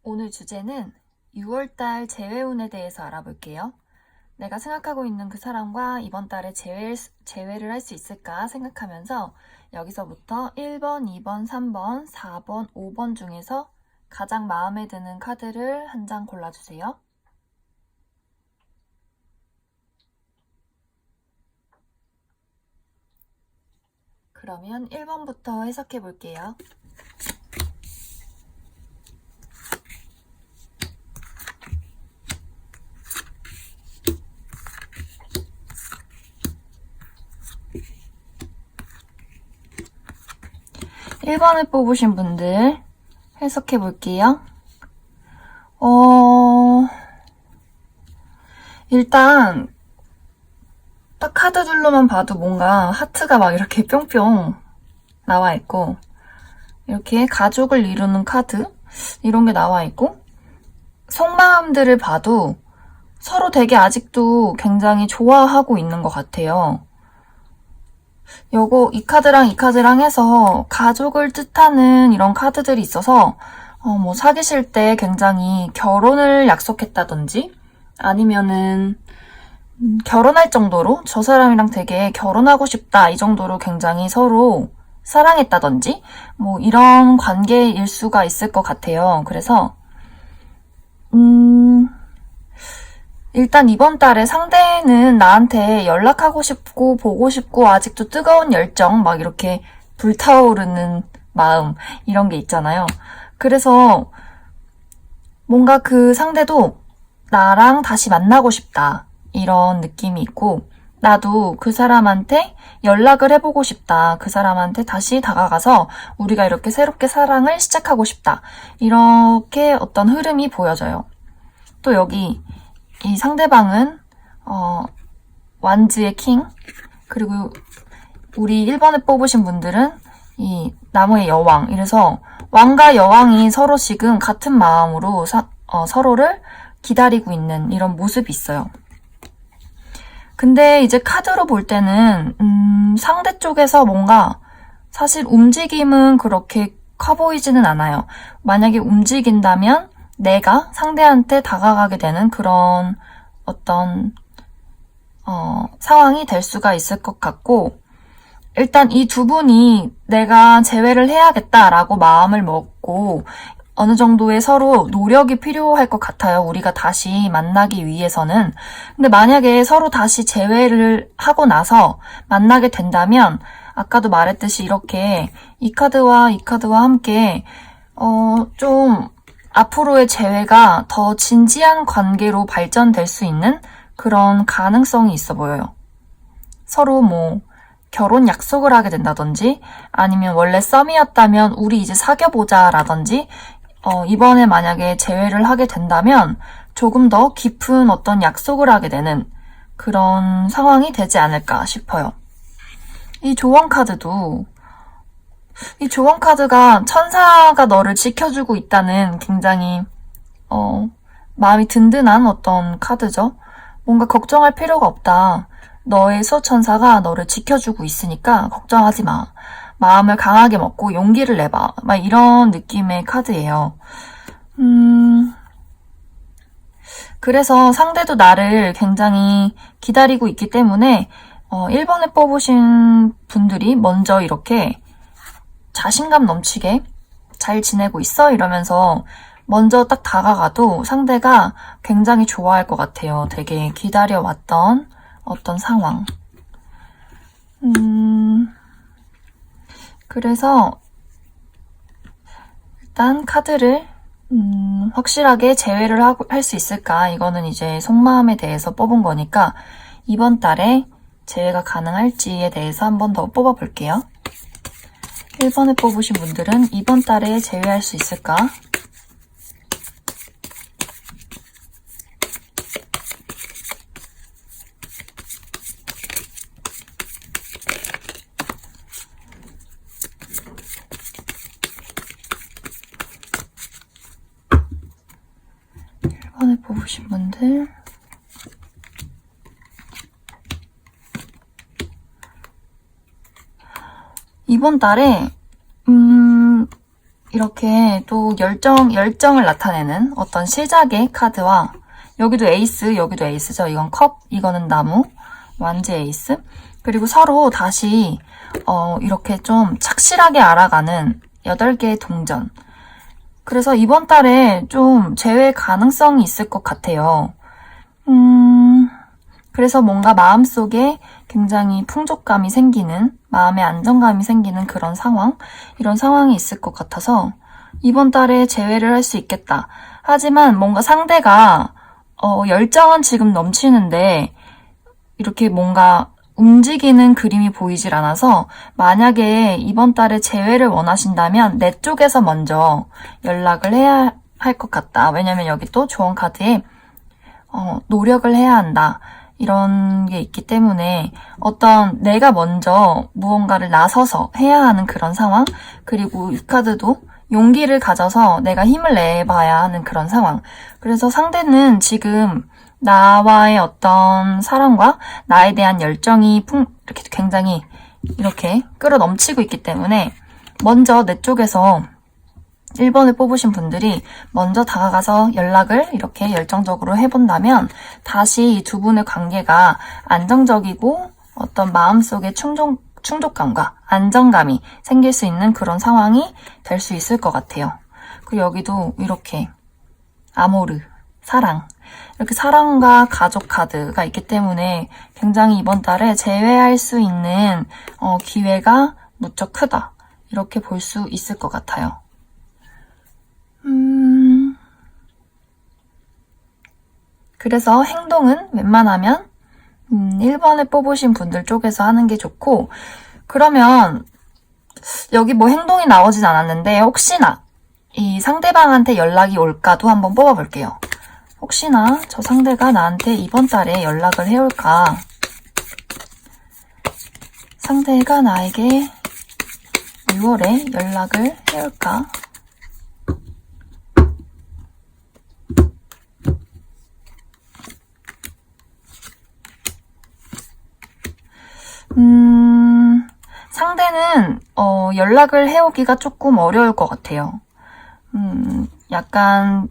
오늘 주제는 6월달 재회운에 대해서 알아볼게요. 내가 생각하고 있는 그 사람과 이번 달에 재회를 할 수 있을까 생각하면서 여기서부터 1번, 2번, 3번, 4번, 5번 중에서 가장 마음에 드는 카드를 한 장 골라주세요. 그러면 1번부터 해석해 볼게요. (1번을) 뽑으신 분들 해석해 볼게요. 일단 딱 카드들로만 봐도 뭔가 하트가 막 이렇게 뿅뿅 나와 있고, 이렇게 가족을 이루는 카드 이런 게 나와 있고, 속마음들을 봐도 서로 되게 아직도 굉장히 좋아하고 있는 것 같아요. 이 카드랑 해서 가족을 뜻하는 이런 카드들이 있어서 사귀실 때 굉장히 결혼을 약속했다든지 아니면은 결혼할 정도로 저 사람이랑 되게 결혼하고 싶다 이 정도로 굉장히 서로 사랑했다든지 이런 관계일 수가 있을 것 같아요. 그래서 일단 이번 달에 상대는 나한테 연락하고 싶고 보고 싶고 아직도 뜨거운 열정 막 이렇게 불타오르는 마음 이런 게 있잖아요. 그래서 뭔가 그 상대도 나랑 다시 만나고 싶다 이런 느낌이 있고, 나도 그 사람한테 연락을 해보고 싶다. 그 사람한테 다시 다가가서 우리가 이렇게 새롭게 사랑을 시작하고 싶다. 이렇게 어떤 흐름이 보여져요. 또 여기 이 상대방은 완즈의 킹, 그리고 우리 1번을 뽑으신 분들은 이 나무의 여왕. 이래서 왕과 여왕이 서로 지금 같은 마음으로 서로를 기다리고 있는 이런 모습이 있어요. 근데 이제 카드로 볼 때는 상대 쪽에서 뭔가 사실 움직임은 그렇게 커 보이지는 않아요. 만약에 움직인다면 내가 상대한테 다가가게 되는 그런 어떤 상황이 될 수가 있을 것 같고, 일단 이 두 분이 내가 재회를 해야겠다라고 마음을 먹고 어느 정도의 서로 노력이 필요할 것 같아요. 우리가 다시 만나기 위해서는. 근데 만약에 서로 다시 재회를 하고 나서 만나게 된다면 아까도 말했듯이 이렇게 이 카드와 이 카드와 함께 좀 앞으로의 재회가 더 진지한 관계로 발전될 수 있는 그런 가능성이 있어 보여요. 서로 결혼 약속을 하게 된다든지 아니면 원래 썸이었다면 우리 이제 사귀어보자 라든지 이번에 만약에 재회를 하게 된다면 조금 더 깊은 어떤 약속을 하게 되는 그런 상황이 되지 않을까 싶어요. 이 조언 카드가 천사가 너를 지켜주고 있다는 굉장히 마음이 든든한 어떤 카드죠. 뭔가 걱정할 필요가 없다. 너의 수호천사가 너를 지켜주고 있으니까 걱정하지 마. 마음을 강하게 먹고 용기를 내봐. 막 이런 느낌의 카드예요. 그래서 상대도 나를 굉장히 기다리고 있기 때문에 1번을 뽑으신 분들이 먼저 이렇게 자신감 넘치게 잘 지내고 있어? 이러면서 먼저 딱 다가가도 상대가 굉장히 좋아할 것 같아요. 되게 기다려왔던 어떤 상황. 그래서 일단 카드를 확실하게 재회를 할 수 있을까? 이거는 이제 속마음에 대해서 뽑은 거니까 이번 달에 재회가 가능할지에 대해서 한 번 더 뽑아볼게요. 1번을 뽑으신 분들은 이번 달에 재회할 수 있을까? 을 뽑으신 분들 이번 달에 이렇게 또 열정을 나타내는 어떤 시작의 카드와 여기도 에이스, 여기도 에이스죠. 이건 컵, 이거는 나무, 완지 에이스. 그리고 서로 다시 이렇게 좀 착실하게 알아가는 8개의 동전. 그래서 이번 달에 좀 재회 가능성이 있을 것 같아요. 그래서 뭔가 마음속에 굉장히 풍족감이 생기는, 마음의 안정감이 생기는 그런 상황, 이런 상황이 있을 것 같아서 이번 달에 재회를 할 수 있겠다. 하지만 뭔가 상대가 열정은 지금 넘치는데 이렇게 뭔가 움직이는 그림이 보이질 않아서 만약에 이번 달에 재회를 원하신다면 내 쪽에서 먼저 연락을 해야 할 것 같다. 왜냐면 여기 또 조언 카드에 노력을 해야 한다. 이런 게 있기 때문에 어떤 내가 먼저 무언가를 나서서 해야 하는 그런 상황, 그리고 이 카드도 용기를 가져서 내가 힘을 내봐야 하는 그런 상황. 그래서 상대는 지금 나와의 어떤 사랑과 나에 대한 열정이 이렇게 굉장히 이렇게 끌어넘치고 있기 때문에 먼저 내 쪽에서 1번을 뽑으신 분들이 먼저 다가가서 연락을 이렇게 열정적으로 해본다면 다시 이 두 분의 관계가 안정적이고 어떤 마음속의 충족감과 안정감이 생길 수 있는 그런 상황이 될 수 있을 것 같아요. 그리고 여기도 이렇게 아모르, 사랑, 이렇게 사랑과 가족 카드가 있기 때문에 굉장히 이번 달에 재회할 수 있는 기회가 무척 크다. 이렇게 볼 수 있을 것 같아요. 그래서 행동은 웬만하면 1번을 뽑으신 분들 쪽에서 하는 게 좋고, 그러면 여기 뭐 행동이 나오진 않았는데 혹시나 이 상대방한테 연락이 올까도 한번 뽑아볼게요. 혹시나 저 상대가 나한테 이번 달에 연락을 해올까? 상대가 나에게 6월에 연락을 해올까? 상대는 연락을 해오기가 조금 어려울 것 같아요. 약간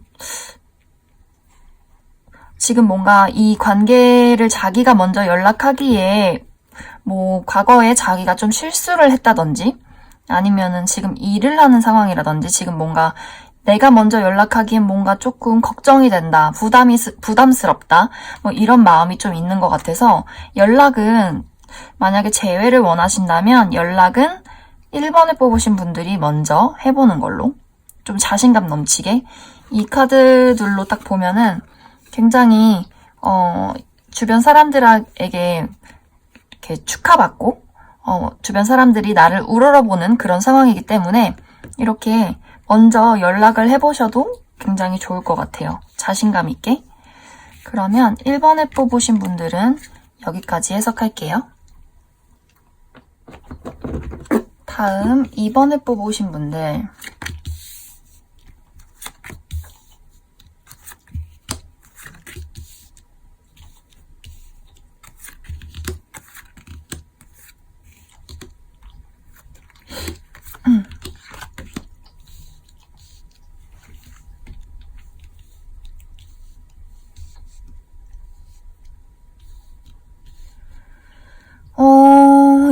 지금 뭔가 이 관계를 자기가 먼저 연락하기에 뭐 과거에 자기가 좀 실수를 했다든지 아니면은 지금 일을 하는 상황이라든지 지금 뭔가 내가 먼저 연락하기엔 뭔가 조금 걱정이 된다, 부담스럽다, 뭐 이런 마음이 좀 있는 것 같아서 연락은 만약에 재회를 원하신다면 연락은 1번을 뽑으신 분들이 먼저 해보는 걸로 좀 자신감 넘치게 이 카드들로 딱 보면은 굉장히 주변 사람들에게 이렇게 축하받고 주변 사람들이 나를 우러러보는 그런 상황이기 때문에 이렇게 먼저 연락을 해보셔도 굉장히 좋을 것 같아요. 자신감 있게. 그러면 1번을 뽑으신 분들은 여기까지 해석할게요. 다음 2번을 뽑으신 분들.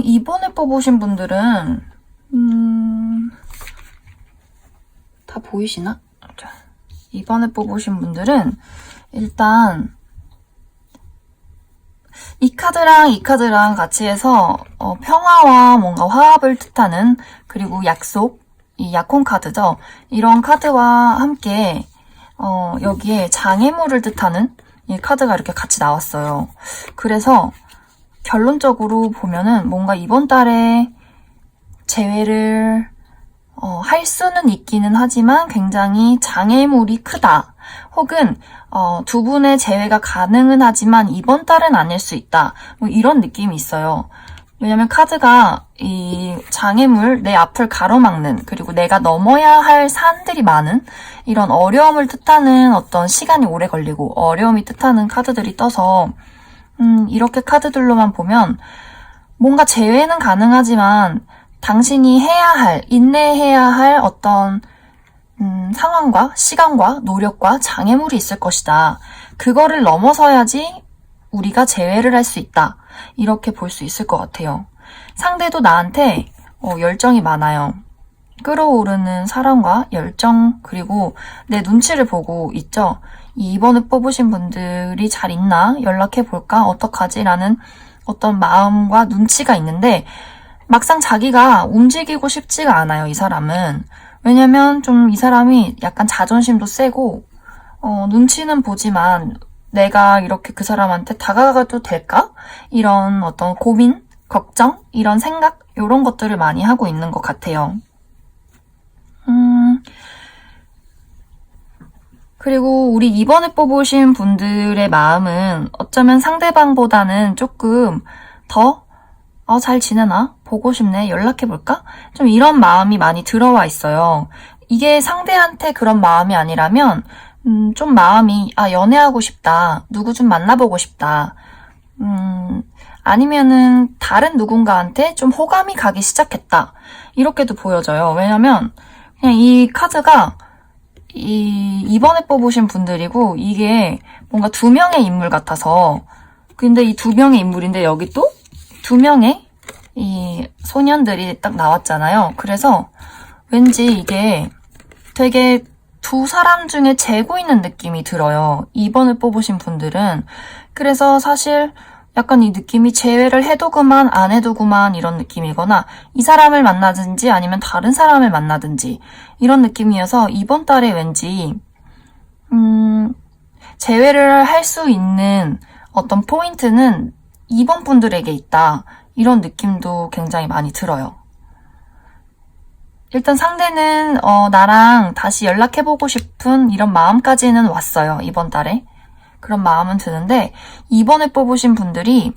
이번에 뽑으신 분들은 다 보이시나? 자, 이번에 뽑으신 분들은 일단 이 카드랑 이 카드랑 같이 해서 평화와 뭔가 화합을 뜻하는, 그리고 약속, 이 약혼 카드죠. 이런 카드와 함께 여기에 장애물을 뜻하는 이 카드가 이렇게 같이 나왔어요. 그래서 결론적으로 보면은 뭔가 이번 달에 재회를 할 수는 있기는 하지만 굉장히 장애물이 크다. 혹은 두 분의 재회가 가능은 하지만 이번 달은 아닐 수 있다. 뭐 이런 느낌이 있어요. 왜냐면 카드가 이 장애물, 내 앞을 가로막는, 그리고 내가 넘어야 할 산들이 많은 이런 어려움을 뜻하는 어떤 시간이 오래 걸리고 어려움이 뜻하는 카드들이 떠서 이렇게 카드들로만 보면 뭔가 재회는 가능하지만 당신이 해야 할, 인내해야 할 어떤 상황과 시간과 노력과 장애물이 있을 것이다. 그거를 넘어서야지 우리가 재회를 할 수 있다. 이렇게 볼 수 있을 것 같아요. 상대도 나한테 열정이 많아요. 끌어오르는 사랑과 열정, 그리고 내 눈치를 보고 있죠. 이번에 뽑으신 분들이 잘 있나? 연락해볼까? 어떡하지? 라는 어떤 마음과 눈치가 있는데 막상 자기가 움직이고 싶지가 않아요, 이 사람은. 왜냐면 좀 이 사람이 약간 자존심도 세고 눈치는 보지만 내가 이렇게 그 사람한테 다가가도 될까? 이런 어떤 고민, 걱정, 이런 생각, 이런 것들을 많이 하고 있는 것 같아요. 그리고 우리 이번에 뽑으신 분들의 마음은 어쩌면 상대방보다는 조금 더 잘 지내나? 보고 싶네? 연락해볼까? 좀 이런 마음이 많이 들어와 있어요. 이게 상대한테 그런 마음이 아니라면 좀 마음이 연애하고 싶다. 누구 좀 만나보고 싶다. 아니면은 다른 누군가한테 좀 호감이 가기 시작했다. 이렇게도 보여져요. 왜냐면 그냥 이 카드가 이번에 뽑으신 분들이고 이게 뭔가 두 명의 인물 같아서 근데 이 두 명의 인물인데 여기 또 두 명의 이 소년들이 딱 나왔잖아요. 그래서 왠지 이게 되게 두 사람 중에 재고 있는 느낌이 들어요. 2번을 뽑으신 분들은. 그래서 사실 약간 이 느낌이 재회를 해도 그만 안 해도 그만 이런 느낌이거나 이 사람을 만나든지 아니면 다른 사람을 만나든지 이런 느낌이어서 이번 달에 왠지 재회를 할 수 있는 어떤 포인트는 2번 분들에게 있다. 이런 느낌도 굉장히 많이 들어요. 일단 상대는 나랑 다시 연락해보고 싶은 이런 마음까지는 왔어요. 이번 달에. 그런 마음은 드는데 이번에 뽑으신 분들이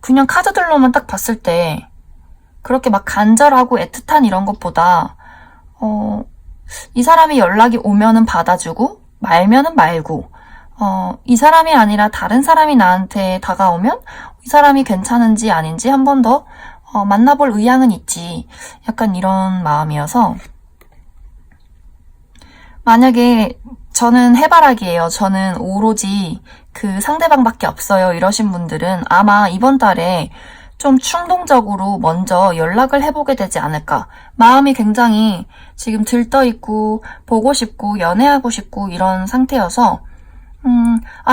그냥 카드들로만 딱 봤을 때 그렇게 막 간절하고 애틋한 이런 것보다 이 사람이 연락이 오면은 받아주고 말면은 말고 이 사람이 아니라 다른 사람이 나한테 다가오면 이 사람이 괜찮은지 아닌지 한 번 더 만나볼 의향은 있지. 약간 이런 마음이어서 만약에 저는 해바라기예요. 저는 오로지 그 상대방밖에 없어요. 이러신 분들은 아마 이번 달에 좀 충동적으로 먼저 연락을 해보게 되지 않을까. 마음이 굉장히 지금 들떠있고 보고 싶고 연애하고 싶고 이런 상태여서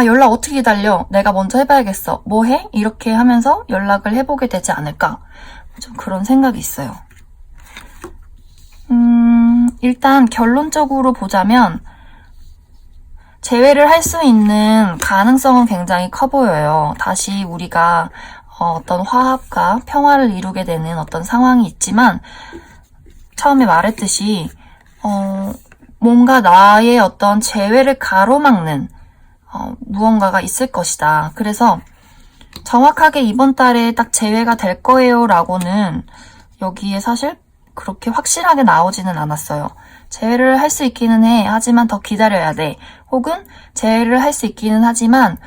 연락 어떻게 기다려? 내가 먼저 해봐야겠어. 뭐 해? 이렇게 하면서 연락을 해보게 되지 않을까. 좀 그런 생각이 있어요. 일단 결론적으로 보자면 재회를 할 수 있는 가능성은 굉장히 커 보여요. 다시 우리가 어떤 화합과 평화를 이루게 되는 어떤 상황이 있지만 처음에 말했듯이 뭔가 나의 어떤 재회를 가로막는 무언가가 있을 것이다. 그래서 정확하게 이번 달에 딱 재회가 될 거예요 라고는 여기에 사실 그렇게 확실하게 나오지는 않았어요. 재회를 할 수 있기는 해. 하지만 더 기다려야 돼. 혹은 재회를 할 수 있기는 하지만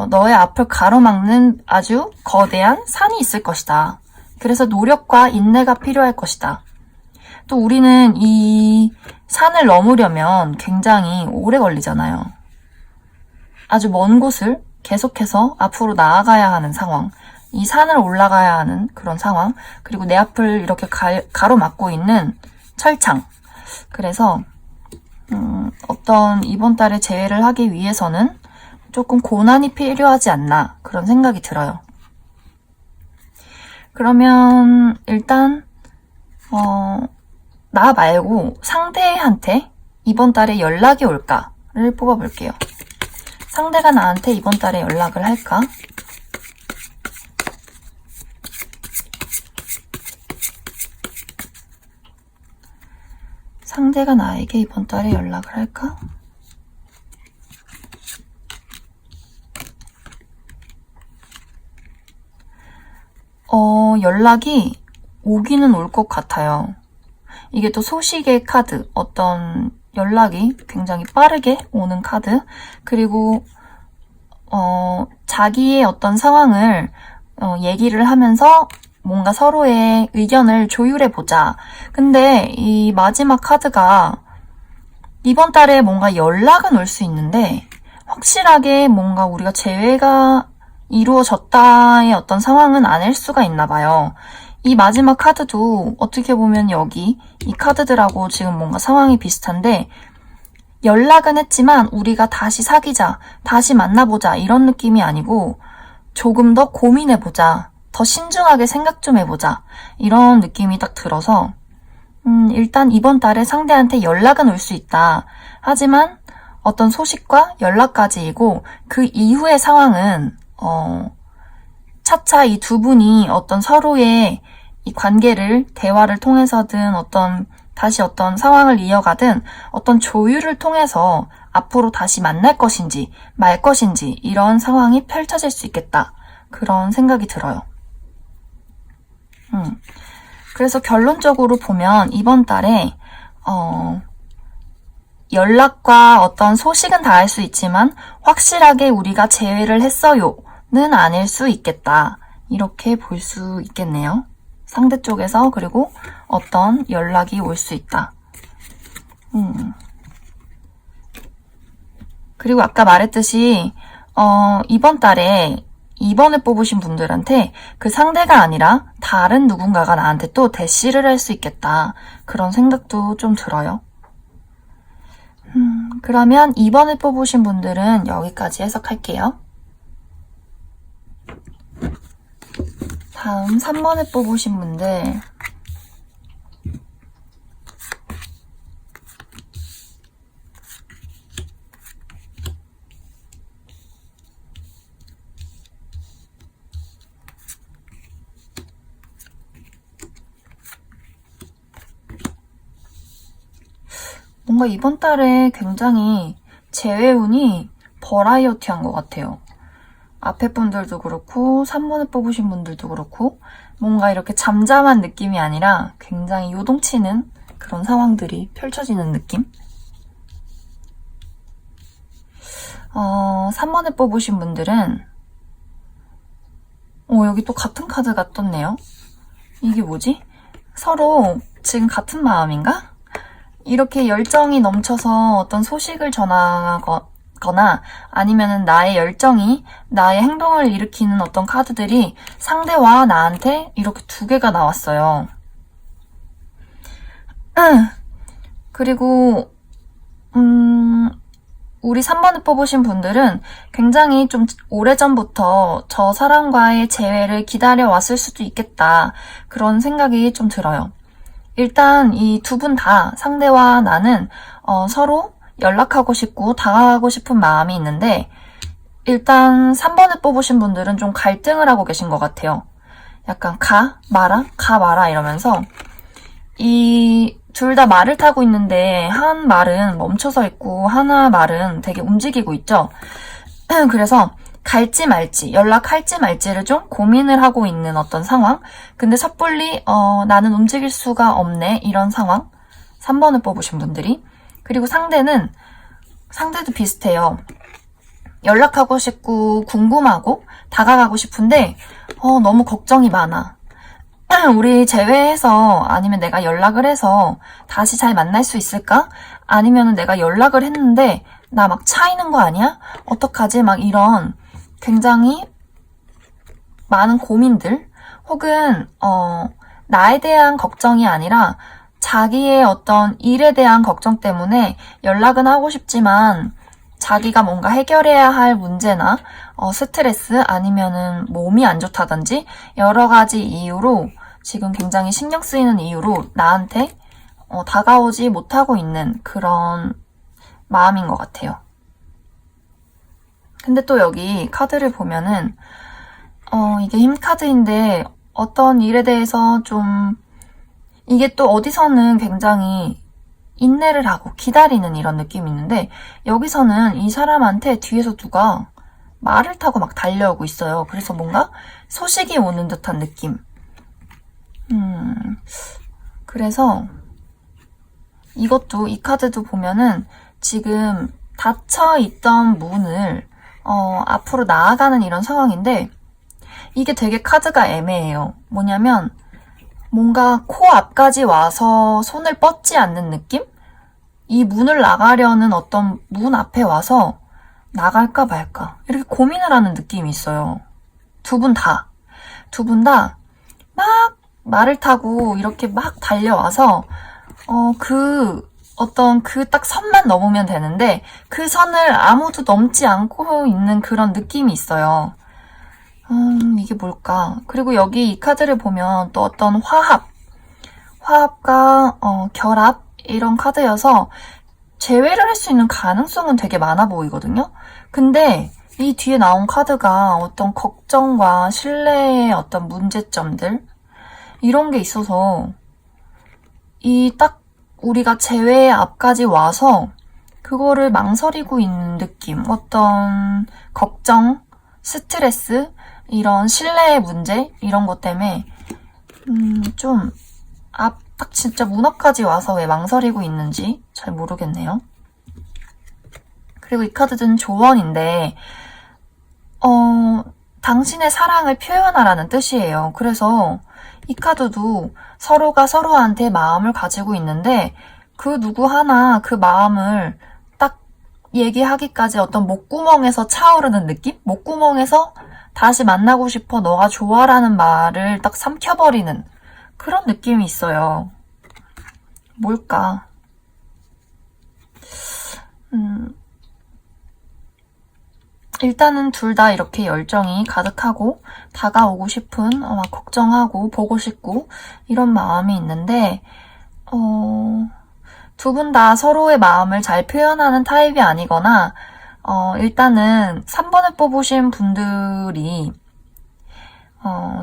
너의 앞을 가로막는 아주 거대한 산이 있을 것이다. 그래서 노력과 인내가 필요할 것이다. 또 우리는 이 산을 넘으려면 굉장히 오래 걸리잖아요. 아주 먼 곳을 계속해서 앞으로 나아가야 하는 상황, 이 산을 올라가야 하는 그런 상황, 그리고 내 앞을 이렇게 가로막고 있는 철창. 그래서 어떤 이번 달에 재회를 하기 위해서는 조금 고난이 필요하지 않나 그런 생각이 들어요. 그러면 일단 나 말고 상대한테 이번 달에 연락이 올까를 뽑아볼게요. 상대가 나한테 이번 달에 연락을 할까? 상대가 나에게 이번 달에 연락을 할까? 연락이 오기는 올 것 같아요. 이게 또 소식의 카드, 어떤 연락이 굉장히 빠르게 오는 카드, 그리고 자기의 어떤 상황을 얘기를 하면서 뭔가 서로의 의견을 조율해보자. 근데 이 마지막 카드가 이번 달에 뭔가 연락은 올 수 있는데 확실하게 뭔가 우리가 재회가 이루어졌다의 어떤 상황은 아닐 수가 있나 봐요. 이 마지막 카드도 어떻게 보면 여기 이 카드들하고 지금 뭔가 상황이 비슷한데 연락은 했지만 우리가 다시 사귀자, 다시 만나보자 이런 느낌이 아니고 조금 더 고민해보자, 더 신중하게 생각 좀 해보자 이런 느낌이 딱 들어서 일단 이번 달에 상대한테 연락은 올 수 있다. 하지만 어떤 소식과 연락까지이고 그 이후의 상황은 차차 이 두 분이 어떤 서로의 이 관계를 대화를 통해서든 다시 어떤 상황을 이어가든 어떤 조율을 통해서 앞으로 다시 만날 것인지 말 것인지 이런 상황이 펼쳐질 수 있겠다. 그런 생각이 들어요. 그래서 결론적으로 보면 이번 달에 연락과 어떤 소식은 닿을 수 있지만 확실하게 우리가 재회를 했어요는 아닐 수 있겠다. 이렇게 볼 수 있겠네요. 상대 쪽에서 그리고 어떤 연락이 올 수 있다. 그리고 아까 말했듯이 이번 달에 2번을 뽑으신 분들한테 그 상대가 아니라 다른 누군가가 나한테 또 대시를 할 수 있겠다. 그런 생각도 좀 들어요. 그러면 2번을 뽑으신 분들은 여기까지 해석할게요. 다음 3번을 뽑으신 분들 뭔가 이번 달에 굉장히 재회운이 버라이어티한 것 같아요. 앞에 분들도 그렇고 3번을 뽑으신 분들도 그렇고 뭔가 이렇게 잠잠한 느낌이 아니라 굉장히 요동치는 그런 상황들이 펼쳐지는 느낌? 3번을 뽑으신 분들은 여기 또 같은 카드가 떴네요. 이게 뭐지? 서로 지금 같은 마음인가? 이렇게 열정이 넘쳐서 어떤 소식을 전하거나 아니면은 나의 열정이 나의 행동을 일으키는 어떤 카드들이 상대와 나한테 이렇게 두 개가 나왔어요. 그리고 우리 3번을 뽑으신 분들은 굉장히 좀 오래전부터 저 사람과의 재회를 기다려왔을 수도 있겠다. 그런 생각이 좀 들어요. 일단 이 두 분 다 상대와 나는 서로 연락하고 싶고 다가가고 싶은 마음이 있는데 일단 3번을 뽑으신 분들은 좀 갈등을 하고 계신 것 같아요. 약간 가 마라 이러면서 이 둘 다 말을 타고 있는데 한 말은 멈춰서 있고 하나 말은 되게 움직이고 있죠. 그래서 갈지 말지, 연락할지 말지를 좀 고민을 하고 있는 어떤 상황. 근데 섣불리 나는 움직일 수가 없네 이런 상황. 3번을 뽑으신 분들이. 그리고 상대도 비슷해요. 연락하고 싶고 궁금하고 다가가고 싶은데 너무 걱정이 많아. 우리 재회해서 아니면 내가 연락을 해서 다시 잘 만날 수 있을까? 아니면 내가 연락을 했는데 나 막 차이는 거 아니야? 어떡하지? 막 이런 굉장히 많은 고민들 혹은 나에 대한 걱정이 아니라 자기의 어떤 일에 대한 걱정 때문에 연락은 하고 싶지만 자기가 뭔가 해결해야 할 문제나 스트레스 아니면은 몸이 안 좋다든지 여러 가지 이유로 지금 굉장히 신경 쓰이는 이유로 나한테 다가오지 못하고 있는 그런 마음인 것 같아요. 근데 또 여기 카드를 보면은 이게 힘 카드인데 어떤 일에 대해서 좀 이게 또 어디서는 굉장히 인내를 하고 기다리는 이런 느낌이 있는데 여기서는 이 사람한테 뒤에서 누가 말을 타고 막 달려오고 있어요. 그래서 뭔가 소식이 오는 듯한 느낌. 그래서 이것도 이 카드도 보면은 지금 닫혀있던 문을 앞으로 나아가는 이런 상황인데 이게 되게 카드가 애매해요. 뭐냐면 뭔가 코 앞까지 와서 손을 뻗지 않는 느낌? 이 문을 나가려는 어떤 문 앞에 와서 나갈까 말까 이렇게 고민을 하는 느낌이 있어요. 두 분 다. 두 분 다 막 말을 타고 이렇게 막 달려와서 그 딱 선만 넘으면 되는데 그 선을 아무도 넘지 않고 있는 그런 느낌이 있어요. 이게 뭘까? 그리고 여기 이 카드를 보면 또 어떤 화합과 결합 이런 카드여서 재회를 할 수 있는 가능성은 되게 많아 보이거든요. 근데 이 뒤에 나온 카드가 어떤 걱정과 신뢰의 어떤 문제점들 이런 게 있어서 이 딱 우리가 재회의 앞까지 와서 그거를 망설이고 있는 느낌, 어떤 걱정, 스트레스, 이런 신뢰의 문제 이런 것 때문에 좀 딱 진짜 문 앞까지 와서 왜 망설이고 있는지 잘 모르겠네요. 그리고 이 카드는 조언인데 당신의 사랑을 표현하라는 뜻이에요. 그래서 이 카드도 서로가 서로한테 마음을 가지고 있는데 그 누구 하나 그 마음을 딱 얘기하기까지 어떤 목구멍에서 차오르는 느낌? 목구멍에서 다시 만나고 싶어, 너가 좋아라는 말을 딱 삼켜버리는 그런 느낌이 있어요. 뭘까? 일단은 둘 다 이렇게 열정이 가득하고 다가오고 싶은, 막 걱정하고 보고 싶고 이런 마음이 있는데 두 분 다 서로의 마음을 잘 표현하는 타입이 아니거나 일단은 3번을 뽑으신 분들이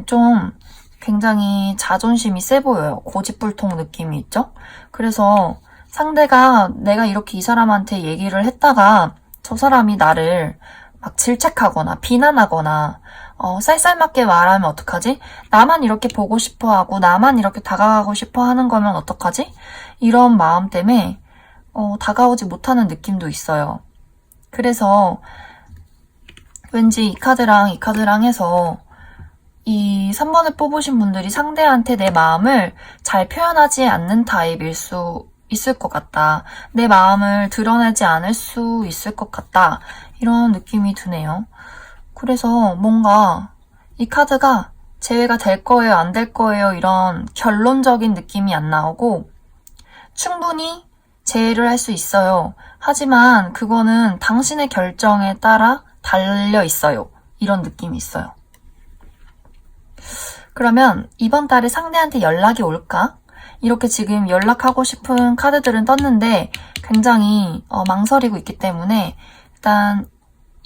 좀 굉장히 자존심이 세 보여요. 고집불통 느낌이 있죠? 그래서 상대가 내가 이렇게 이 사람한테 얘기를 했다가 저 사람이 나를 막 질책하거나 비난하거나 쌀쌀맞게 말하면 어떡하지? 나만 이렇게 보고 싶어하고 나만 이렇게 다가가고 싶어 하는 거면 어떡하지? 이런 마음 때문에 다가오지 못하는 느낌도 있어요. 그래서 왠지 이 카드랑 이 카드랑 해서 이 3번을 뽑으신 분들이 상대한테 내 마음을 잘 표현하지 않는 타입일 수 있을 것 같다. 내 마음을 드러내지 않을 수 있을 것 같다. 이런 느낌이 드네요. 그래서 뭔가 이 카드가 재회가 될 거예요, 안 될 거예요 이런 결론적인 느낌이 안 나오고 충분히 재회를 할 수 있어요. 하지만 그거는 당신의 결정에 따라 달려 있어요. 이런 느낌이 있어요. 그러면 이번 달에 상대한테 연락이 올까? 이렇게 지금 연락하고 싶은 카드들은 떴는데 굉장히 망설이고 있기 때문에 일단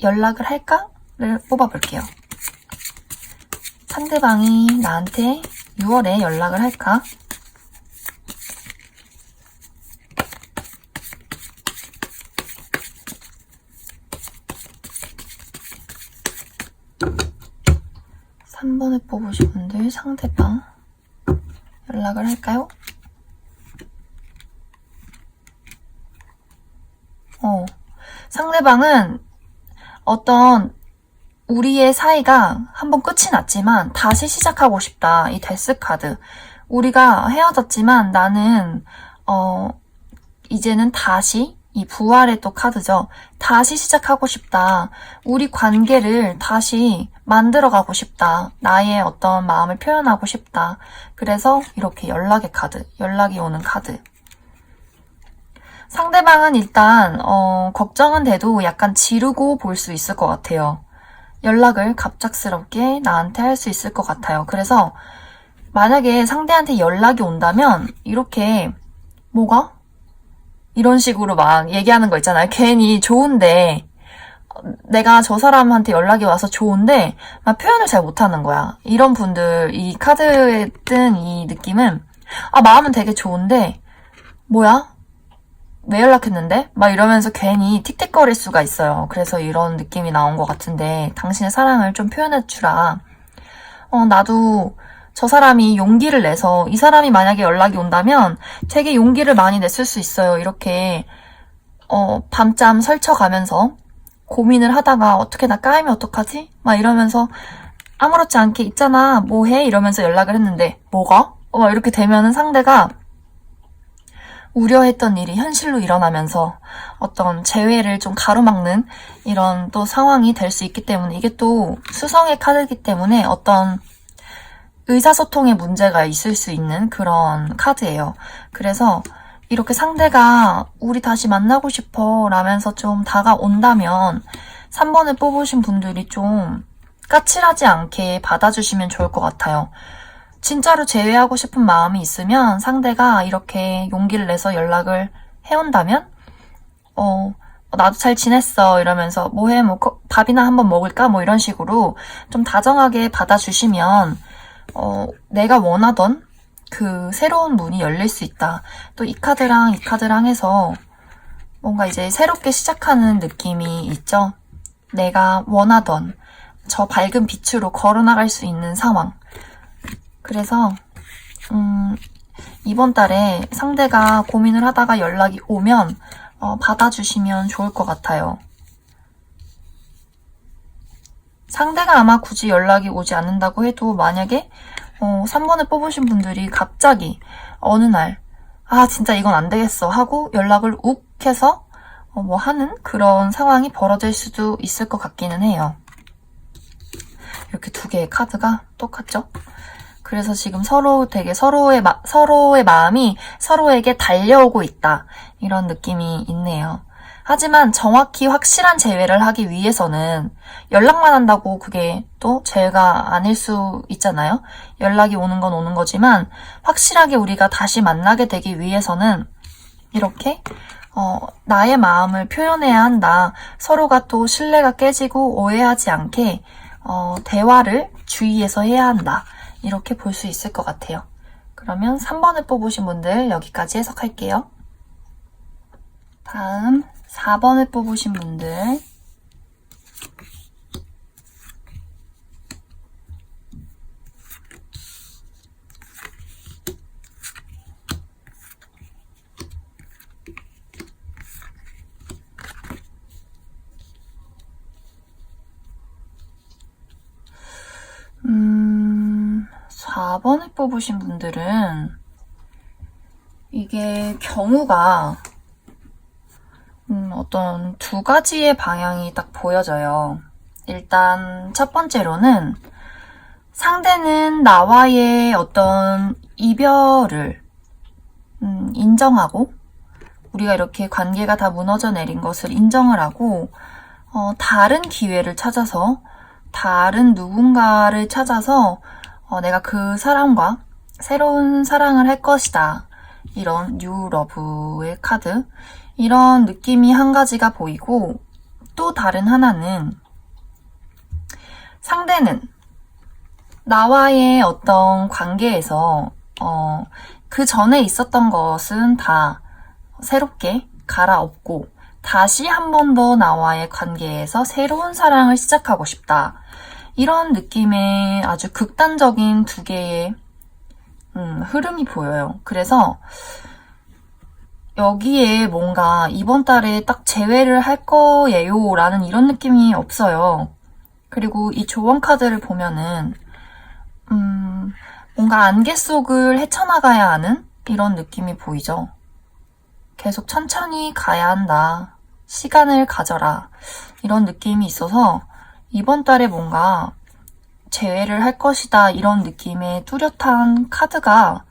연락을 할까를 뽑아볼게요. 상대방이 나한테 6월에 연락을 할까? 한 번에 뽑으신 분들 상대방 연락을 할까요? 상대방은 어떤 우리의 사이가 한번 끝이 났지만 다시 시작하고 싶다. 이 데스 카드. 우리가 헤어졌지만 나는 이제는 다시 이 부활의 또 카드죠. 다시 시작하고 싶다. 우리 관계를 다시 만들어가고 싶다. 나의 어떤 마음을 표현하고 싶다. 그래서 이렇게 연락의 카드, 연락이 오는 카드. 상대방은 일단 걱정은 돼도 약간 지르고 볼 수 있을 것 같아요. 연락을 갑작스럽게 나한테 할 수 있을 것 같아요. 그래서 만약에 상대한테 연락이 온다면 이렇게 뭐가? 이런 식으로 막 얘기하는 거 있잖아요. 괜히 좋은데 내가 저 사람한테 연락이 와서 좋은데 막 표현을 잘 못하는 거야. 이런 분들, 이 카드에 뜬 이 느낌은 마음은 되게 좋은데 뭐야? 왜 연락했는데? 막 이러면서 괜히 틱틱거릴 수가 있어요. 그래서 이런 느낌이 나온 것 같은데 당신의 사랑을 좀 표현해주라. 나도 저 사람이 용기를 내서 이 사람이 만약에 연락이 온다면 되게 용기를 많이 냈을 수 있어요. 이렇게 밤잠 설쳐가면서 고민을 하다가 어떻게 나 까이면 어떡하지? 막 이러면서 아무렇지 않게 있잖아, 뭐 해? 이러면서 연락을 했는데, 뭐가? 이렇게 되면은 상대가 우려했던 일이 현실로 일어나면서 어떤 재회를 좀 가로막는 이런 또 상황이 될 수 있기 때문에, 이게 또 수성의 카드이기 때문에 어떤 의사소통에 문제가 있을 수 있는 그런 카드예요. 그래서 이렇게 상대가 우리 다시 만나고 싶어 라면서 좀 다가온다면 3번을 뽑으신 분들이 좀 까칠하지 않게 받아주시면 좋을 것 같아요. 진짜로 재회하고 싶은 마음이 있으면 상대가 이렇게 용기를 내서 연락을 해온다면 나도 잘 지냈어 이러면서 뭐해 뭐 밥이나 한번 먹을까 뭐 이런 식으로 좀 다정하게 받아주시면 내가 원하던 그 새로운 문이 열릴 수 있다. 또 이 카드랑 이 카드랑 해서 뭔가 이제 새롭게 시작하는 느낌이 있죠. 내가 원하던 저 밝은 빛으로 걸어나갈 수 있는 상황. 그래서 이번 달에 상대가 고민을 하다가 연락이 오면 받아주시면 좋을 것 같아요. 상대가 아마 굳이 연락이 오지 않는다고 해도 만약에 3번을 뽑으신 분들이 갑자기 어느 날 진짜 이건 안 되겠어 하고 연락을 욱 해서 뭐 하는 그런 상황이 벌어질 수도 있을 것 같기는 해요. 이렇게 두 개의 카드가 똑같죠? 그래서 지금 서로의 마음이 서로에게 달려오고 있다. 이런 느낌이 있네요. 하지만 정확히 확실한 재회를 하기 위해서는 연락만 한다고 그게 또 재회가 아닐 수 있잖아요. 연락이 오는 건 오는 거지만 확실하게 우리가 다시 만나게 되기 위해서는 이렇게 나의 마음을 표현해야 한다. 서로가 또 신뢰가 깨지고 오해하지 않게 대화를 주의해서 해야 한다. 이렇게 볼 수 있을 것 같아요. 그러면 3번을 뽑으신 분들 여기까지 해석할게요. 다음 4번을 뽑으신 분들 음... 4번을 뽑으신 분들은 이게 경우가 어떤 두 가지의 방향이 딱 보여져요. 일단 첫 번째로는 상대는 나와의 어떤 이별을 인정하고 우리가 이렇게 관계가 다 무너져 내린 것을 인정을 하고 다른 기회를 찾아서 다른 누군가를 찾아서 내가 그 사람과 새로운 사랑을 할 것이다. 이런 뉴 러브의 카드. 이런 느낌이 한 가지가 보이고 또 다른 하나는 상대는 나와의 어떤 관계에서 그 전에 있었던 것은 다 새롭게 갈아엎고 다시 한 번 더 나와의 관계에서 새로운 사랑을 시작하고 싶다. 이런 느낌의 아주 극단적인 두 개의 흐름이 보여요. 그래서 여기에 뭔가 이번 달에 딱 재회를 할 거예요 라는 이런 느낌이 없어요. 그리고 이 조언 카드를 보면은 뭔가 안개 속을 헤쳐나가야 하는 이런 느낌이 보이죠. 계속 천천히 가야 한다. 시간을 가져라. 이런 느낌이 있어서 이번 달에 뭔가 재회를 할 것이다. 이런 느낌의 뚜렷한 카드가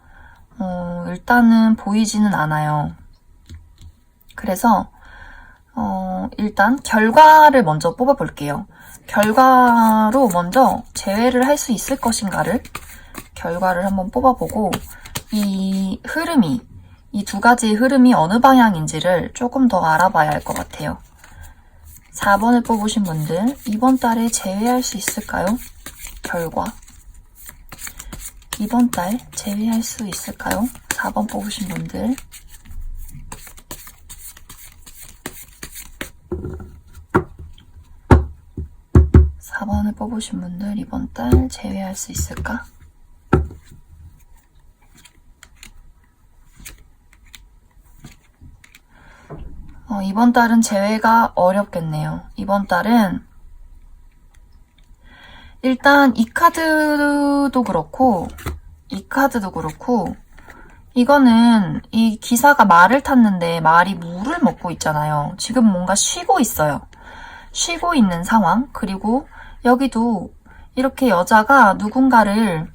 일단은 보이지는 않아요. 그래서 일단 결과를 먼저 뽑아볼게요. 결과로 먼저 재회를 할 수 있을 것인가를 결과를 한번 뽑아보고 이 두 가지의 흐름이 어느 방향인지를 조금 더 알아봐야 할 것 같아요. 4번을 뽑으신 분들 이번 달에 재회할 수 있을까요? 결과 이번 달 재회할 수 있을까요? 4번 뽑으신 분들 4번을 뽑으신 분들 이번 달 재회할 수 있을까? 이번 달은 재회가 어렵겠네요. 이번 달은 일단 이 카드도 그렇고 이거는 이 기사가 말을 탔는데 말이 물을 먹고 있잖아요. 지금 뭔가 쉬고 있어요. 쉬고 있는 상황. 그리고 여기도 이렇게 여자가 누군가를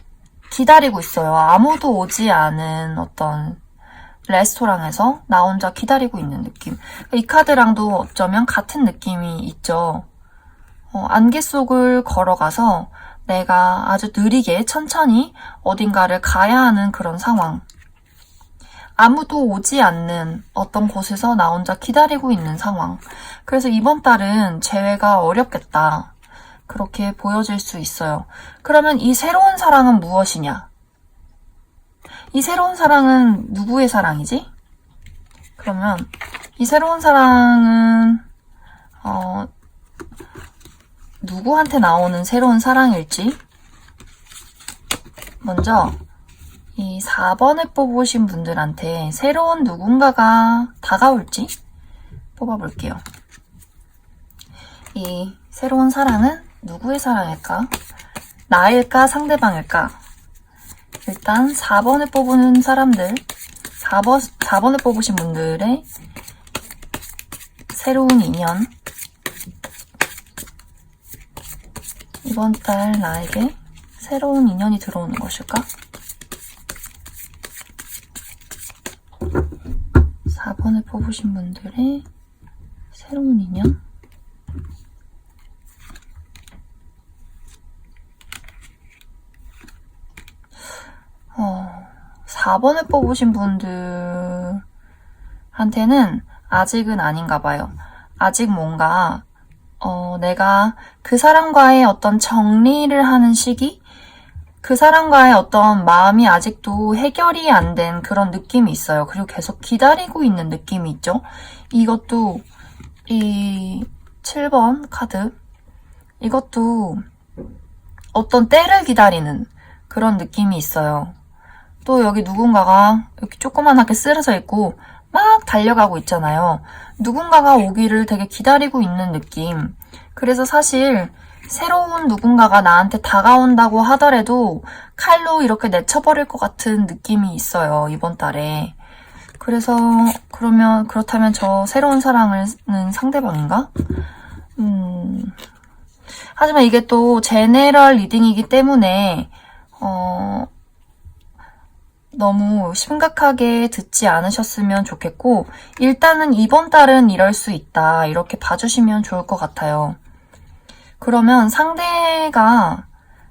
기다리고 있어요. 아무도 오지 않은 어떤 레스토랑에서 나 혼자 기다리고 있는 느낌. 이 카드랑도 어쩌면 같은 느낌이 있죠. 안개 속을 걸어가서 내가 아주 느리게 천천히 어딘가를 가야 하는 그런 상황. 아무도 오지 않는 어떤 곳에서 나 혼자 기다리고 있는 상황. 그래서 이번 달은 재회가 어렵겠다. 그렇게 보여질 수 있어요. 그러면 이 새로운 사랑은 무엇이냐? 이 새로운 사랑은 누구의 사랑이지? 그러면 이 새로운 사랑은 누구한테 나오는 새로운 사랑일지? 먼저 이 4번을 뽑으신 분들한테 새로운 누군가가 다가올지 뽑아볼게요. 이 새로운 사랑은 누구의 사랑일까? 나일까? 상대방일까? 일단 4번을 뽑은 사람들, 4번을 뽑으신 분들의 새로운 인연. 이번 달 나에게 새로운 인연이 들어오는 것일까? 4번을 뽑으신 분들의 새로운 인연? 어, 4번을 뽑으신 분들한테는 아직은 아닌가 봐요. 아직 뭔가 내가 그 사람과의 어떤 정리를 하는 시기? 그 사람과의 어떤 마음이 아직도 해결이 안 된 그런 느낌이 있어요. 그리고 계속 기다리고 있는 느낌이 있죠. 이것도 이 7번 카드 이것도 어떤 때를 기다리는 그런 느낌이 있어요. 또 여기 누군가가 이렇게 조그만하게 쓰러져 있고 막 달려가고 있잖아요. 누군가가 오기를 되게 기다리고 있는 느낌. 그래서 사실 새로운 누군가가 나한테 다가온다고 하더라도 칼로 이렇게 내쳐버릴 것 같은 느낌이 있어요. 이번 달에. 그래서 그렇다면 저 새로운 사랑은 상대방인가? 하지만 이게 또 제네럴 리딩이기 때문에 너무 심각하게 듣지 않으셨으면 좋겠고 일단은 이번 달은 이럴 수 있다. 이렇게 봐주시면 좋을 것 같아요. 그러면 상대가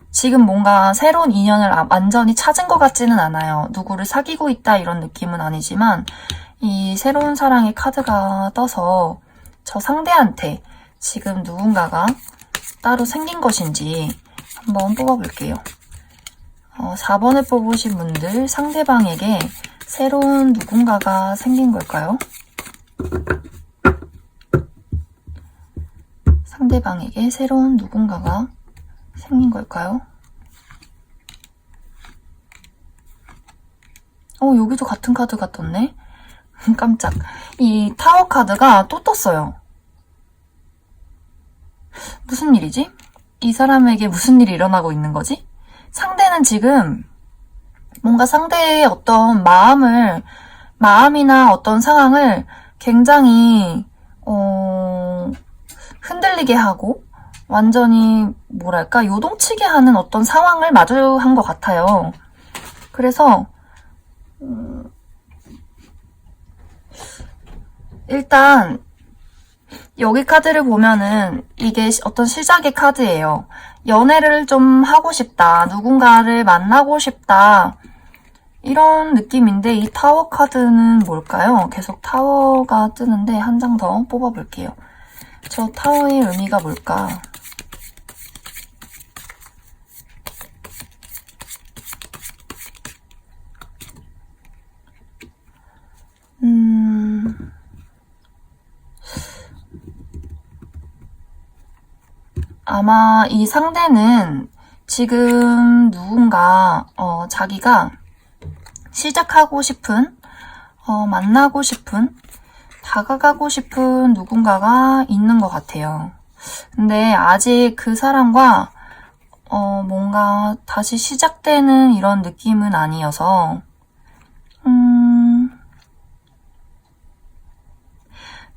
지금 뭔가 새로운 인연을 완전히 찾은 것 같지는 않아요. 누구를 사귀고 있다 이런 느낌은 아니지만 이 새로운 사랑의 카드가 떠서 저 상대한테 지금 누군가가 따로 생긴 것인지 한번 뽑아볼게요. 4번을 뽑으신 분들 상대방에게 새로운 누군가가 생긴 걸까요? 상대방에게 새로운 누군가가 생긴 걸까요? 여기도 같은 카드가 떴네? 깜짝. 이 타워 카드가 또 떴어요. 무슨 일이지? 이 사람에게 무슨 일이 일어나고 있는 거지? 상대는 지금 뭔가 상대의 어떤 마음이나 어떤 상황을 굉장히, 흔들리게 하고, 완전히, 뭐랄까, 요동치게 하는 어떤 상황을 마주한 것 같아요. 그래서, 일단, 여기 카드를 보면은 이게 어떤 시작의 카드예요. 연애를 좀 하고 싶다. 누군가를 만나고 싶다. 이런 느낌인데 이 타워 카드는 뭘까요? 계속 타워가 뜨는데 한 장 더 뽑아볼게요. 저 타워의 의미가 뭘까? 아마 이 상대는 지금 누군가 자기가 시작하고 싶은 만나고 싶은 다가가고 싶은 누군가가 있는 것 같아요. 근데 아직 그 사람과 뭔가 다시 시작되는 이런 느낌은 아니어서,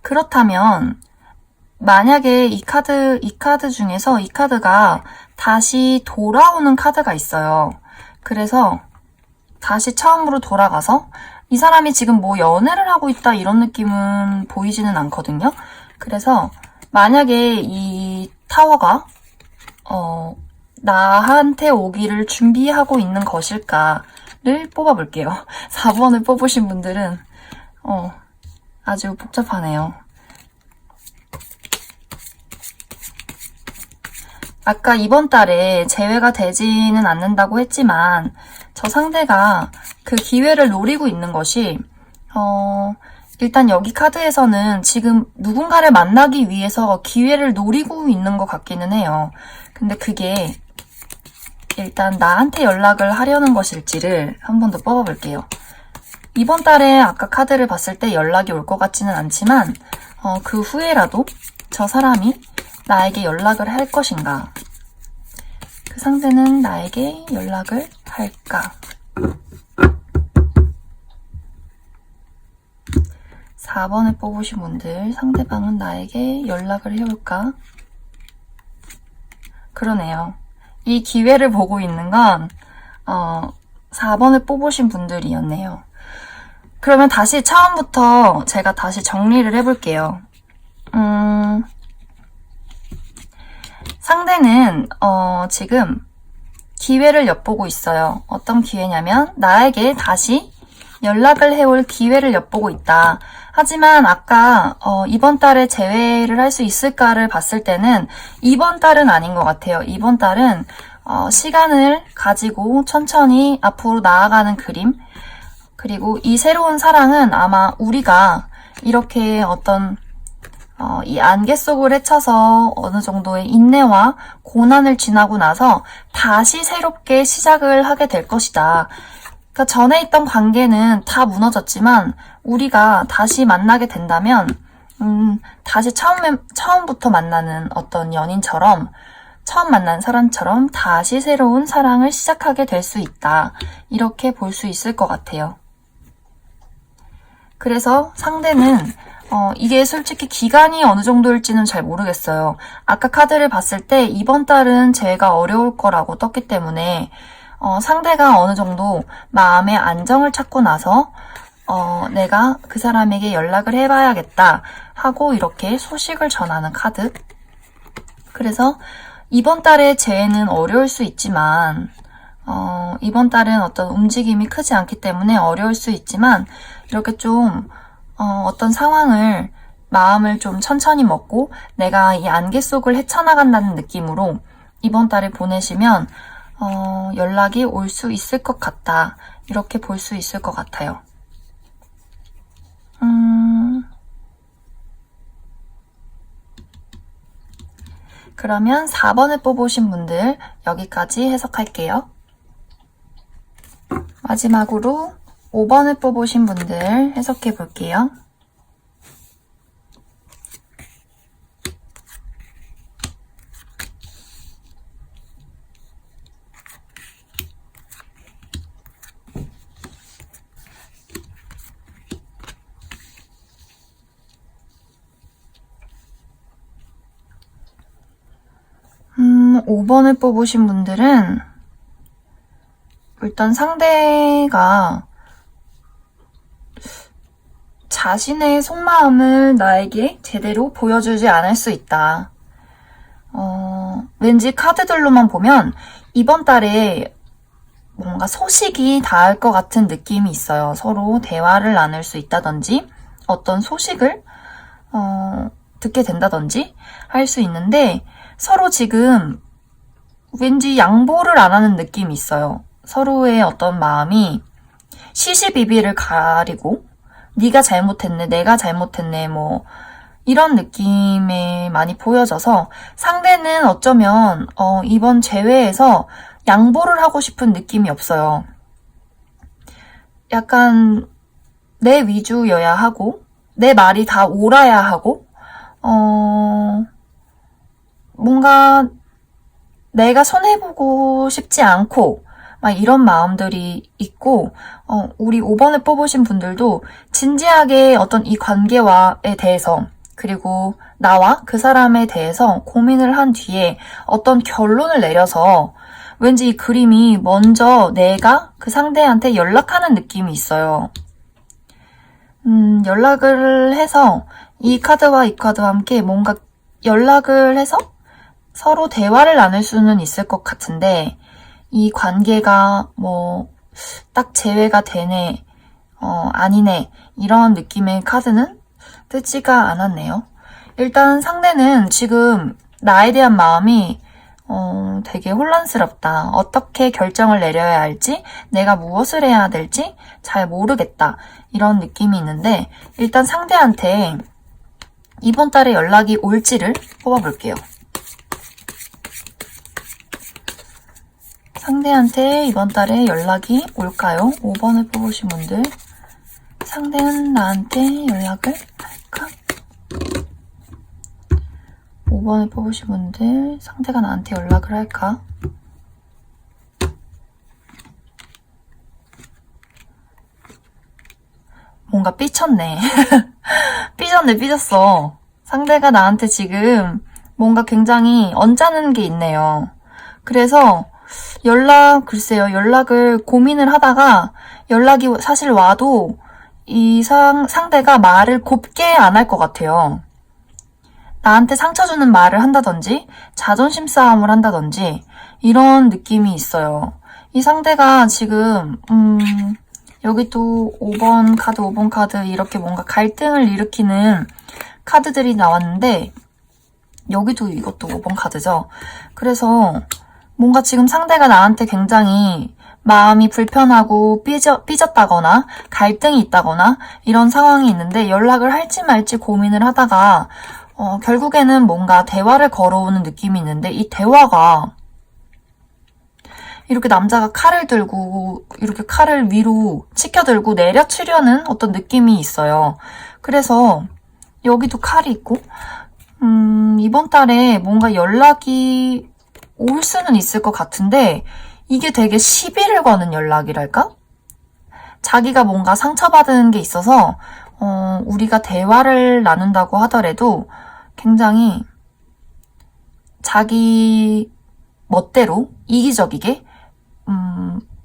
그렇다면, 만약에 이 카드 중에서 이 카드가 다시 돌아오는 카드가 있어요. 그래서 다시 처음으로 돌아가서 이 사람이 지금 뭐 연애를 하고 있다 이런 느낌은 보이지는 않거든요. 그래서 만약에 이 타워가 나한테 오기를 준비하고 있는 것일까를 뽑아볼게요. 4번을 뽑으신 분들은 아주 복잡하네요. 아까 이번 달에 재회가 되지는 않는다고 했지만 저 상대가 그 기회를 노리고 있는 것이 일단 여기 카드에서는 지금 누군가를 만나기 위해서 기회를 노리고 있는 것 같기는 해요. 근데 그게 일단 나한테 연락을 하려는 것일지를 한 번 더 뽑아볼게요. 이번 달에 아까 카드를 봤을 때 연락이 올 것 같지는 않지만 그 후에라도 저 사람이 나에게 연락을 할 것인가? 그 상대는 나에게 연락을 할까? 4번을 뽑으신 분들, 상대방은 나에게 연락을 해올까? 그러네요. 이 기회를 보고 있는 건 4번을 뽑으신 분들이었네요. 그러면 다시 처음부터 제가 다시 정리를 해볼게요. 상대는 지금 기회를 엿보고 있어요. 어떤 기회냐면 나에게 다시 연락을 해올 기회를 엿보고 있다. 하지만 아까 이번 달에 재회를 할 수 있을까를 봤을 때는 이번 달은 아닌 것 같아요. 이번 달은 시간을 가지고 천천히 앞으로 나아가는 그림, 그리고 이 새로운 사랑은 아마 우리가 이렇게 어떤 이 안개 속을 헤쳐서 어느 정도의 인내와 고난을 지나고 나서 다시 새롭게 시작을 하게 될 것이다. 그러니까 전에 있던 관계는 다 무너졌지만 우리가 다시 만나게 된다면 다시 처음부터 만나는 어떤 연인처럼 처음 만난 사람처럼 다시 새로운 사랑을 시작하게 될 수 있다. 이렇게 볼 수 있을 것 같아요. 그래서 상대는 이게 솔직히 기간이 어느 정도일지는 잘 모르겠어요. 아까 카드를 봤을 때 이번 달은 재회가 어려울 거라고 떴기 때문에 상대가 어느 정도 마음의 안정을 찾고 나서 내가 그 사람에게 연락을 해봐야겠다 하고 이렇게 소식을 전하는 카드. 그래서 이번 달의 재회는 어려울 수 있지만 이번 달은 어떤 움직임이 크지 않기 때문에 어려울 수 있지만 이렇게 좀 어떤 상황을 마음을 좀 천천히 먹고 내가 이 안개 속을 헤쳐나간다는 느낌으로 이번 달을 보내시면 연락이 올 수 있을 것 같다. 이렇게 볼 수 있을 것 같아요. 그러면 4번을 뽑으신 분들 여기까지 해석할게요. 마지막으로 5번을 뽑으신 분들 해석해 볼게요. 음, 5번을 뽑으신 분들은 일단 상대가 자신의 속마음을 나에게 제대로 보여주지 않을 수 있다. 왠지 카드들로만 보면 이번 달에 뭔가 소식이 닿을 것 같은 느낌이 있어요. 서로 대화를 나눌 수 있다든지 어떤 소식을 듣게 된다든지 할 수 있는데 서로 지금 왠지 양보를 안 하는 느낌이 있어요. 서로의 어떤 마음이 시시비비를 가리고 네가 잘못했네, 내가 잘못했네, 뭐 이런 느낌이 많이 보여져서 상대는 어쩌면 이번 재회에서 양보를 하고 싶은 느낌이 없어요. 약간 내 위주여야 하고 내 말이 다 옳아야 하고 뭔가 내가 손해보고 싶지 않고 막 이런 마음들이 있고 우리 5번을 뽑으신 분들도 진지하게 어떤 이 관계와에 대해서 그리고 나와 그 사람에 대해서 고민을 한 뒤에 어떤 결론을 내려서 왠지 이 그림이 먼저 내가 그 상대한테 연락하는 느낌이 있어요. 연락을 해서 이 카드와 이 카드와 함께 뭔가 연락을 해서 서로 대화를 나눌 수는 있을 것 같은데 이 관계가 뭐 딱 재회가 되네, 아니네 이런 느낌의 카드는 뜨지가 않았네요. 일단 상대는 지금 나에 대한 마음이 되게 혼란스럽다. 어떻게 결정을 내려야 할지, 내가 무엇을 해야 될지 잘 모르겠다. 이런 느낌이 있는데 일단 상대한테 이번 달에 연락이 올지를 뽑아볼게요. 상대한테 이번 달에 연락이 올까요? 5번을 뽑으신 분들. 상대는 나한테 연락을 할까? 5번을 뽑으신 분들, 상대가 나한테 연락을 할까? 뭔가 삐쳤네. 삐졌어. 상대가 나한테 지금 뭔가 굉장히 언짢은 게 있네요. 그래서 글쎄요. 연락을 고민을 하다가 연락이 사실 와도 이 상대가 말을 곱게 안 할 것 같아요. 나한테 상처 주는 말을 한다든지 자존심 싸움을 한다든지 이런 느낌이 있어요. 이 상대가 지금 여기 또 5번 카드 이렇게 뭔가 갈등을 일으키는 카드들이 나왔는데 여기도 이것도 5번 카드죠. 그래서 뭔가 지금 상대가 나한테 굉장히 마음이 불편하고 삐졌다거나 갈등이 있다거나 이런 상황이 있는데 연락을 할지 말지 고민을 하다가 결국에는 뭔가 대화를 걸어오는 느낌이 있는데 이 대화가 이렇게 남자가 칼을 들고 이렇게 칼을 위로 치켜들고 내려치려는 어떤 느낌이 있어요. 그래서 여기도 칼이 있고 이번 달에 뭔가 연락이 올 수는 있을 것 같은데 이게 되게 시비를 거는 연락이랄까? 자기가 뭔가 상처받은 게 있어서 우리가 대화를 나눈다고 하더라도 굉장히 자기 멋대로 이기적이게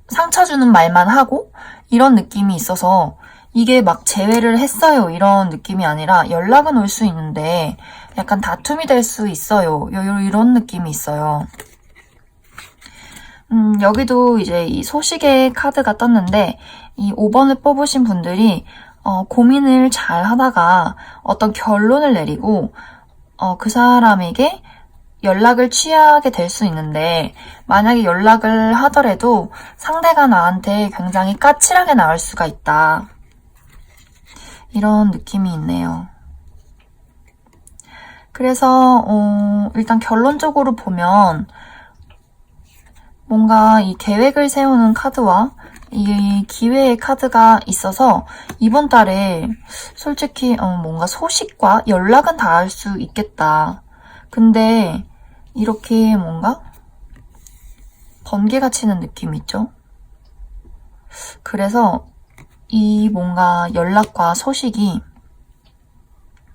상처 주는 말만 하고 이런 느낌이 있어서 이게 막 재회를 했어요 이런 느낌이 아니라 연락은 올 수 있는데 약간 다툼이 될 수 있어요. 이런 느낌이 있어요. 여기도 이제 이 소식의 카드가 떴는데 이 5번을 뽑으신 분들이 고민을 잘 하다가 어떤 결론을 내리고 그 사람에게 연락을 취하게 될 수 있는데 만약에 연락을 하더라도 상대가 나한테 굉장히 까칠하게 나올 수가 있다. 이런 느낌이 있네요. 그래서 일단 결론적으로 보면 뭔가 이 계획을 세우는 카드와 이 기회의 카드가 있어서 이번 달에 솔직히 뭔가 소식과 연락은 닿을 수 있겠다. 근데 이렇게 뭔가 번개가 치는 느낌이 있죠? 그래서 이 뭔가 연락과 소식이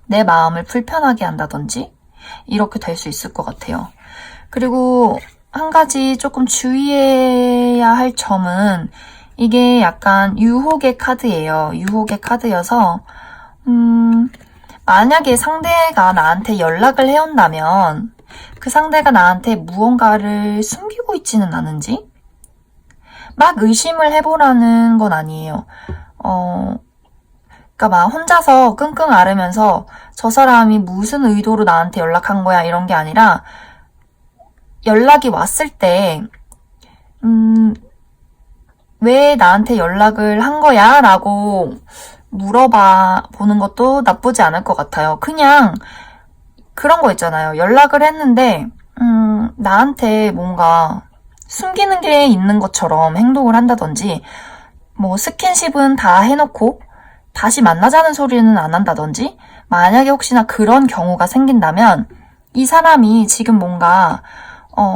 내 마음을 불편하게 한다든지 이렇게 될 수 있을 것 같아요. 그리고 한 가지 조금 주의해야 할 점은 이게 약간 유혹의 카드예요. 유혹의 카드여서 만약에 상대가 나한테 연락을 해온다면 그 상대가 나한테 무언가를 숨기고 있지는 않은지 막 의심을 해보라는 건 아니에요. 그러니까 막 혼자서 끙끙 앓으면서 저 사람이 무슨 의도로 나한테 연락한 거야 이런 게 아니라 연락이 왔을 때 왜 나한테 연락을 한 거야? 라고 물어봐 보는 것도 나쁘지 않을 것 같아요. 그냥 그런 거 있잖아요. 연락을 했는데 나한테 뭔가 숨기는 게 있는 것처럼 행동을 한다든지 뭐 스킨십은 다 해놓고 다시 만나자는 소리는 안 한다든지 만약에 혹시나 그런 경우가 생긴다면 이 사람이 지금 뭔가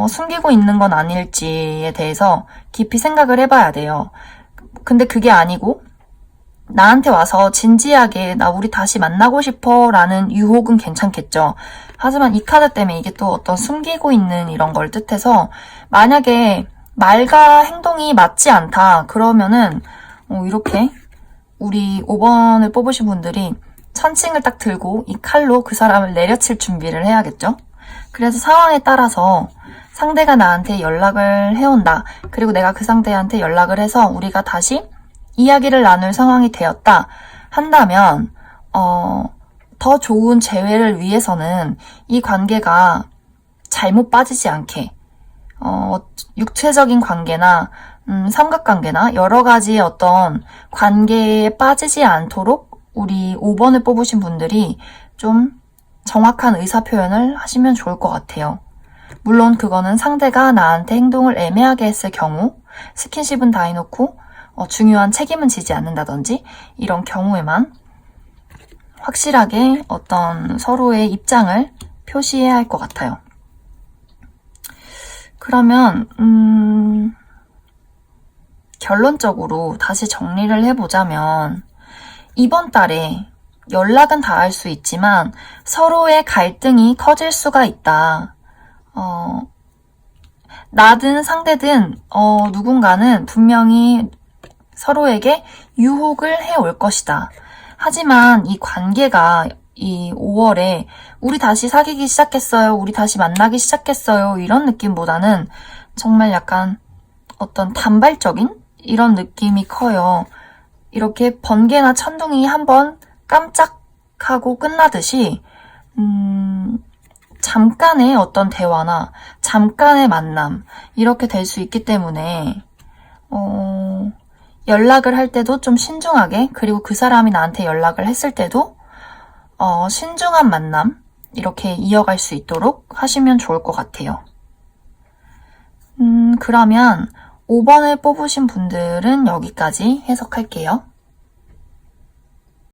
숨기고 있는 건 아닐지에 대해서 깊이 생각을 해봐야 돼요. 근데 그게 아니고 나한테 와서 진지하게 나 우리 다시 만나고 싶어 라는 유혹은 괜찮겠죠. 하지만 이 카드 때문에 이게 또 어떤 숨기고 있는 이런 걸 뜻해서 만약에 말과 행동이 맞지 않다 그러면은 이렇게 우리 5번을 뽑으신 분들이 천칭을 딱 들고 이 칼로 그 사람을 내려칠 준비를 해야겠죠. 그래서 상황에 따라서 상대가 나한테 연락을 해온다. 그리고 내가 그 상대한테 연락을 해서 우리가 다시 이야기를 나눌 상황이 되었다 한다면 더 좋은 재회를 위해서는 이 관계가 잘못 빠지지 않게 육체적인 관계나 삼각관계나 여러 가지의 어떤 관계에 빠지지 않도록 우리 5번을 뽑으신 분들이 좀 정확한 의사표현을 하시면 좋을 것 같아요. 물론 그거는 상대가 나한테 행동을 애매하게 했을 경우, 스킨십은 다 해놓고 중요한 책임은 지지 않는다든지 이런 경우에만 확실하게 어떤 서로의 입장을 표시해야 할 것 같아요. 그러면 결론적으로 다시 정리를 해보자면 이번 달에 연락은 닿을 수 있지만 서로의 갈등이 커질 수가 있다. 나든 상대든 누군가는 분명히 서로에게 유혹을 해올 것이다. 하지만 이 관계가 이 5월에 우리 다시 사귀기 시작했어요. 우리 다시 만나기 시작했어요. 이런 느낌보다는 정말 약간 어떤 단발적인 이런 느낌이 커요. 이렇게 번개나 천둥이 한번 깜짝하고 끝나듯이 잠깐의 어떤 대화나 잠깐의 만남 이렇게 될 수 있기 때문에 연락을 할 때도 좀 신중하게 그리고 그 사람이 나한테 연락을 했을 때도 신중한 만남 이렇게 이어갈 수 있도록 하시면 좋을 것 같아요. 그러면 5번을 뽑으신 분들은 여기까지 해석할게요.